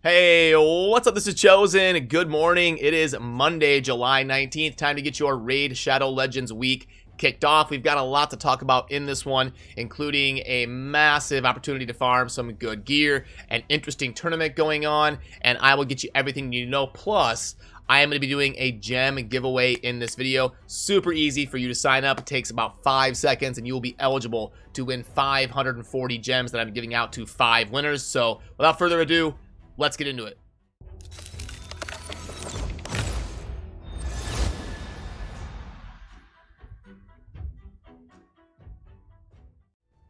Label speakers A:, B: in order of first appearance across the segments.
A: Hey, what's up? This is Chosen. Good morning. It is Monday, July 19th. Time to get your Raid Shadow Legends week kicked off. We've got a lot to talk about in this one, including a massive opportunity to farm some good gear, an interesting tournament going on, and I will get you everything you need to know. Plus, I am going to be doing a gem giveaway in this video. Super easy for you to sign up. It takes about 5 seconds and you will be eligible to win 540 gems that I'm giving out to 5 winners. So without further ado, let's get into it.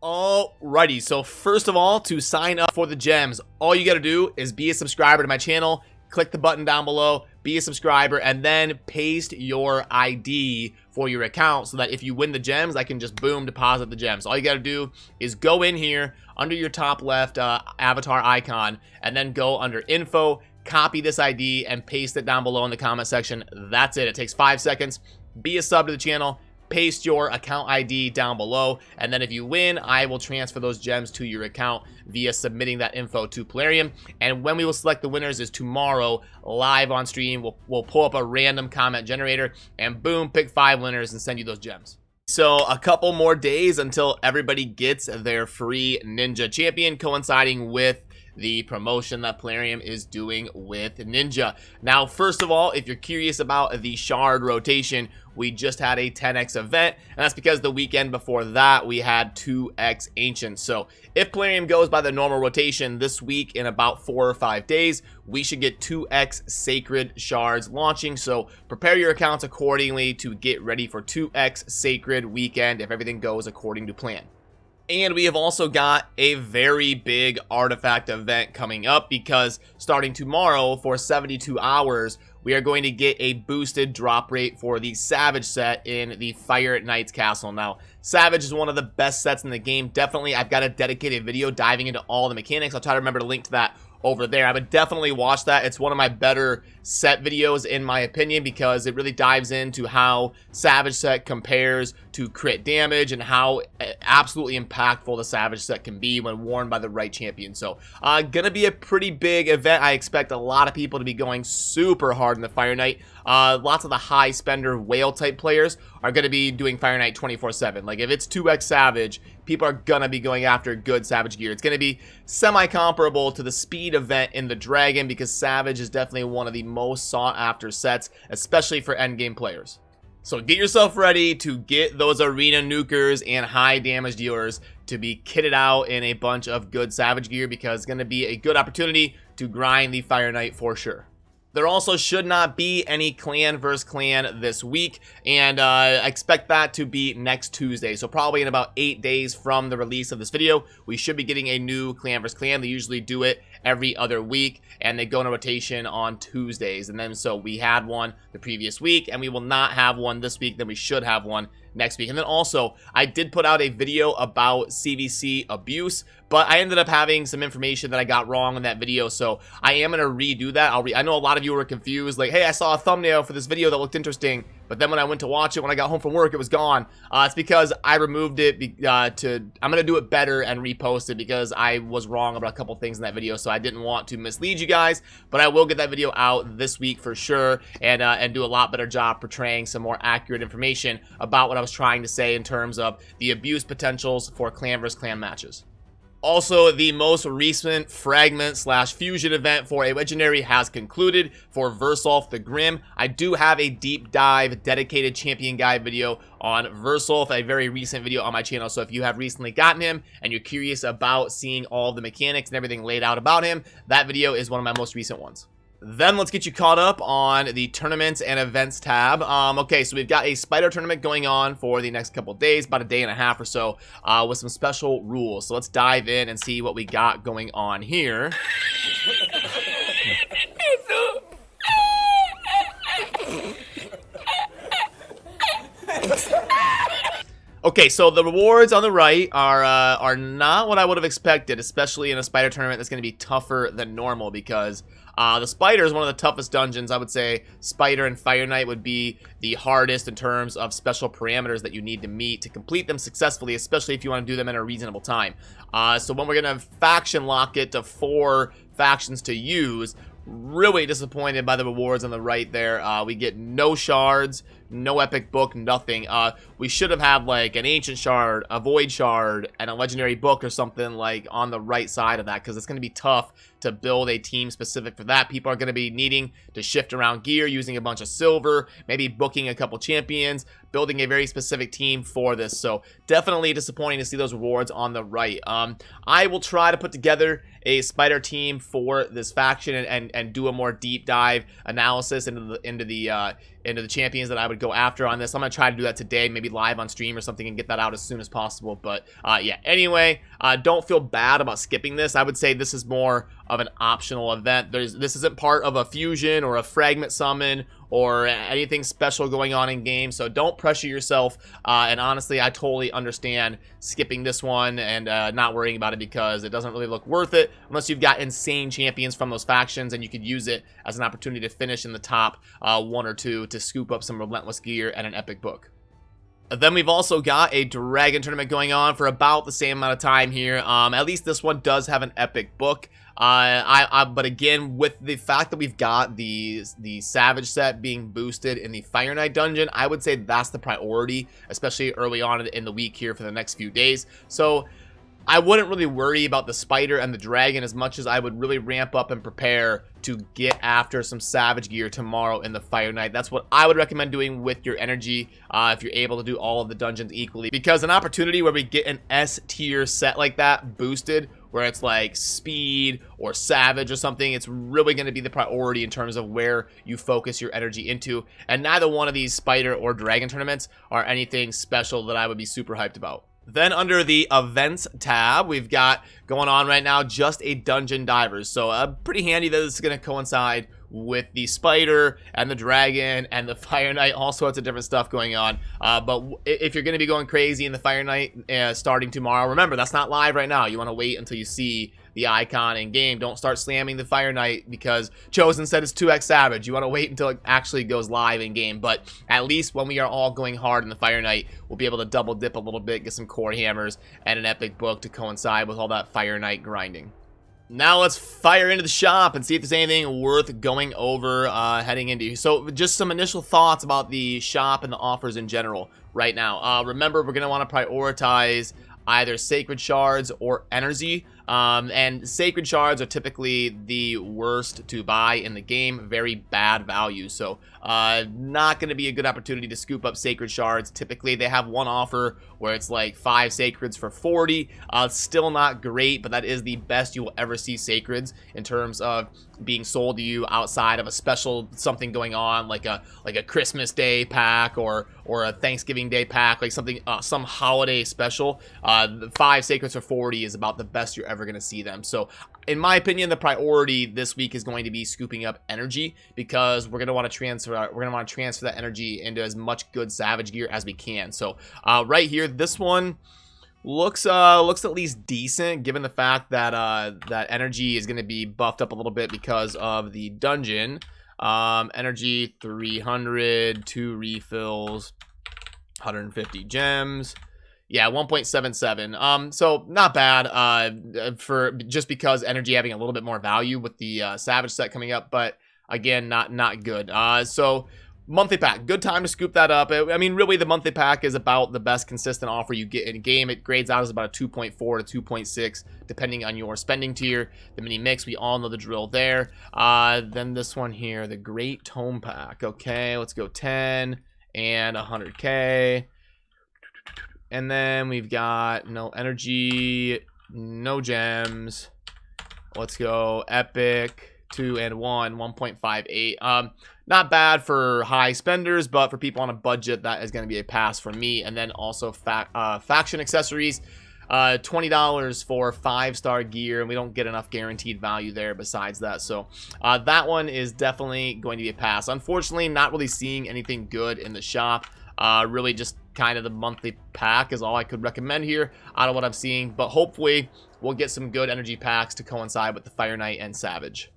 A: Alrighty, so first of all, to sign up for the gems, all you gotta do is be a subscriber to my channel, click the button down below, be a subscriber, and then paste your ID for your account so that if you win the gems, I can just boom, deposit the gems. All you gotta do is go in here under your top left avatar icon, and then go under info, copy this ID, and paste it down below in the comment section. That's it. It takes 5 seconds. Be a sub to the channel, paste your account ID down below, and then if you win, I will transfer those gems to your account via submitting that info to Plarium. And when we will select the winners is tomorrow, live on stream. We'll pull up a random comment generator and boom, pick 5 winners and send you those gems. So a couple more days until everybody gets their free Ninja Champion, coinciding with the promotion that Plarium is doing with Ninja. Now, first of all, if you're curious about the shard rotation, we just had a 10x event, and that's because the weekend before that we had 2x ancients. So if Plarium goes by the normal rotation this week, in about 4 or 5 days, we should get 2x sacred shards launching. So prepare your accounts accordingly to get ready for 2x sacred weekend if everything goes according to plan. And we have also got a very big artifact event coming up, because starting tomorrow for 72 hours, we are going to get a boosted drop rate for the Savage set in the Fire Knight's Castle. Now, Savage is one of the best sets in the game. Definitely, I've got a dedicated video diving into all the mechanics. I'll try to remember to link to that over there. I would definitely watch that. It's one of my better set videos in my opinion, because it really dives into how Savage set compares to crit damage and how absolutely impactful the Savage set can be when worn by the right champion. So gonna be a pretty big event. I expect a lot of people to be going super hard in the Fire Knight. Lots of the high spender whale type players are going to be doing Fire Knight 24/7. Like if it's 2x Savage, people are going to be going after good Savage gear. It's going to be semi-comparable to the speed event in the Dragon, because Savage is definitely one of the most sought after sets, especially for endgame players. So get yourself ready to get those arena nukers and high damage dealers to be kitted out in a bunch of good Savage gear, because it's going to be a good opportunity to grind the Fire Knight for sure. There also should not be any clan versus clan this week, and I expect that to be next Tuesday. So probably in about 8 days from the release of this video, we should be getting a new clan versus clan. They usually do it every other week, and they go in a rotation on Tuesdays. And then so we had one the previous week, and we will not have one this week. Then we should have one next week. And then also, I did put out a video about CVC abuse, but I ended up having some information that I got wrong in that video, so I am going to redo that. I know a lot of you were confused, like, hey, I saw a thumbnail for this video that looked interesting, but then when I went to watch it, when I got home from work, it was gone. It's because I removed it I'm going to do it better and repost it, because I was wrong about a couple things in that video, so I didn't want to mislead you guys, but I will get that video out this week for sure, and do a lot better job portraying some more accurate information about what I was trying to say in terms of the abuse potentials for clan versus clan matches. Also, the most recent fragment/fusion event for a legendary has concluded for Versulf the Grim. I do have a deep dive dedicated champion guide video on Versulf, a very recent video on my channel. So if you have recently gotten him and you're curious about seeing all the mechanics and everything laid out about him, that video is one of my most recent ones. Then let's get you caught up on the tournaments and events tab. Okay, so we've got a spider tournament going on for the next couple days, about a day and a half or so, with some special rules. So let's dive in and see what we got going on here. Okay, so the rewards on the right are not what I would have expected, especially in a spider tournament that's going to be tougher than normal, because the spider is one of the toughest dungeons. I would say spider and Fire Knight would be the hardest in terms of special parameters that you need to meet to complete them successfully, especially if you want to do them in a reasonable time. So when we're going to faction lock it to 4 factions to use. Really disappointed by the rewards on the right there. We get no shards, no epic book, nothing. We should have had like an ancient shard, a void shard, and a legendary book or something like on the right side of that, because it's going to be tough to build a team specific for that. People are going to be needing to shift around gear, using a bunch of silver, maybe booking a couple champions, building a very specific team for this. So definitely disappointing to see those rewards on the right. I will try to put together a spider team for this faction and do a more deep dive analysis into the champions that I would go after on this. I'm gonna try to do that today, maybe live on stream or something, and get that out as soon as possible. But yeah, anyway, don't feel bad about skipping this. I would say this is more of an optional event. This isn't part of a fusion or a fragment summon or anything special going on in game, so don't pressure yourself. And honestly, I totally understand skipping this one and not worrying about it, because it doesn't really look worth it unless you've got insane champions from those factions and you could use it as an opportunity to finish in the top 1 or 2 to scoop up some relentless gear and an epic book. Then we've also got a dragon tournament going on for about the same amount of time here. At least this one does have an epic book. But again, with the fact that we've got the Savage set being boosted in the Fire Knight dungeon, I would say that's the priority, especially early on in the week here for the next few days. So I wouldn't really worry about the spider and the dragon as much as I would really ramp up and prepare to get after some Savage gear tomorrow in the Fire Knight. That's what I would recommend doing with your energy if you're able to do all of the dungeons equally, because an opportunity where we get an S tier set like that boosted, where it's like speed or savage or something, it's really going to be the priority in terms of where you focus your energy into. And neither one of these spider or dragon tournaments are anything special that I would be super hyped about. Then under the events tab, we've got going on right now just a dungeon divers. So pretty handy that this is going to coincide with the spider and the dragon and the Fire Knight, all sorts of different stuff going on. But if you're going to be going crazy in the Fire Knight starting tomorrow, remember, that's not live right now. You want to wait until you see the icon in game. Don't start slamming the Fire Knight because Chosen said it's 2x Savage. You want to wait until it actually goes live in game. But at least when we are all going hard in the Fire Knight, we'll be able to double dip a little bit, get some core hammers and an epic book to coincide with all that Fire Knight grinding. Now let's fire into the shop and see if there's anything worth going over heading into. So just some initial thoughts about the shop and the offers in general right now. Remember, we're going to want to prioritize either sacred shards or energy. And sacred shards are typically the worst to buy in the game, very bad value. So not going to be a good opportunity to scoop up sacred shards. Typically they have one offer where it's like 5 sacreds for 40. Still not great, but that is the best you will ever see sacreds in terms of being sold to you outside of a special something going on, like a Christmas Day pack or a Thanksgiving Day pack, like something some holiday special. 5 sacreds for 40 is about the best you're ever going to see them. So in my opinion, the priority this week is going to be scooping up energy, because we're going to want to transfer that energy into as much good Savage gear as we can. So right here, this one looks at least decent, given the fact that that energy is going to be buffed up a little bit because of the dungeon. Energy 300, 2 refills, 150 gems. Yeah, 1.77. So not bad for just because energy having a little bit more value with the Savage set coming up, but again, not good. So monthly pack, good time to scoop that up. I mean, really, the monthly pack is about the best consistent offer you get in game. It grades out as about a 2.4 to 2.6, depending on your spending tier. The mini mix, we all know the drill there. Then this one here, the Great Tome Pack. Okay, let's go 10 and 100k. And then we've got no energy, no gems. Let's go epic, 2 and 1, 1.58. Not bad for high spenders, but for people on a budget, that is going to be a pass for me. And then also faction accessories, $20 for 5-star gear, and we don't get enough guaranteed value there besides that. So that one is definitely going to be a pass. Unfortunately, not really seeing anything good in the shop. Really just kind of the monthly pack is all I could recommend here out of what I'm seeing, but hopefully we'll get some good energy packs to coincide with the Fire Knight and Savage.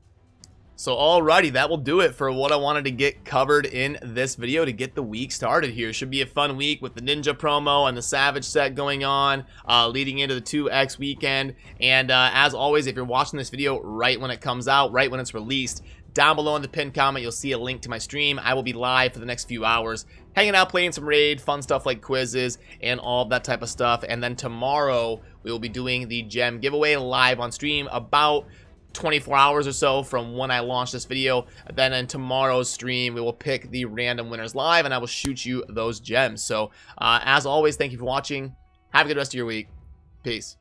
A: So alrighty, that will do it for what I wanted to get covered in this video to get the week started here. Should be a fun week with the Ninja promo and the Savage set going on, leading into the 2X weekend. And as always, if you're watching this video right when it comes out, right when it's released, down below in the pinned comment, you'll see a link to my stream. I will be live for the next few hours, hanging out, playing some raid, fun stuff like quizzes, and all of that type of stuff. And then tomorrow, we will be doing the gem giveaway live on stream about 24 hours or so from when I launch this video. Then in tomorrow's stream, we will pick the random winners live, and I will shoot you those gems. So, as always, thank you for watching. Have a good rest of your week. Peace.